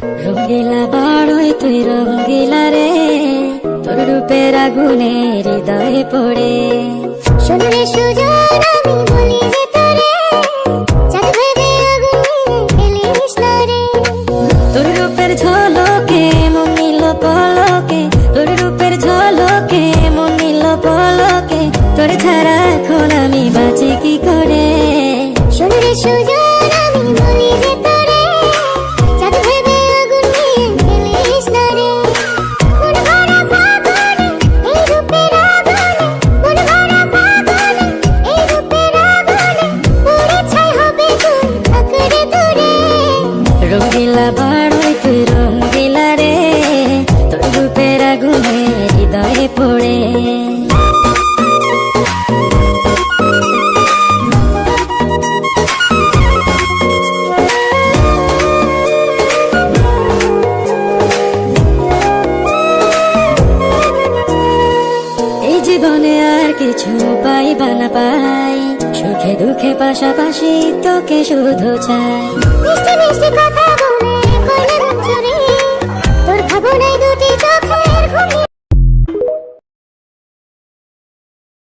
রঙ্গিলা বাড়ই তুই রঙ্গিলা রে, তোর রূপের আগুনে হৃদয়ে পড়ে। শোনরে সুজন আমি বলি যে তোরে, চাঁদ ভেবে আগুন নিয়ে ফেলিস না রে। তোর রূপের ঝলকে মন নিল পলকে, তোর রূপের ঝলকে মন নিল পলকে, তোর ছাড়া এখন আমি বাঁচি কি করে। শোনরে সুজন আমি বলি যে তোরে, চাঁদ ভেবে আগুন নিয়ে ফেলিস না রে। মন ভরা ফাগুনে এই রূপের আগুনে, মন ভরা ফাগুনে এই রূপের আগুনে, পুড়ে ছাই হবে তুই থাকরে দূরে। রঙ্গিলা বাড়ই তুই রঙ্গিলা রে, তোর রূপের আগুনে হৃদয়ে পড়ে। এই জীবনে আর কিছু পাইবা না পাই, সুখে দুঃখে পাশাপাশি তোকে শুধু চাই। মিষ্টি মিষ্টি কথা বলে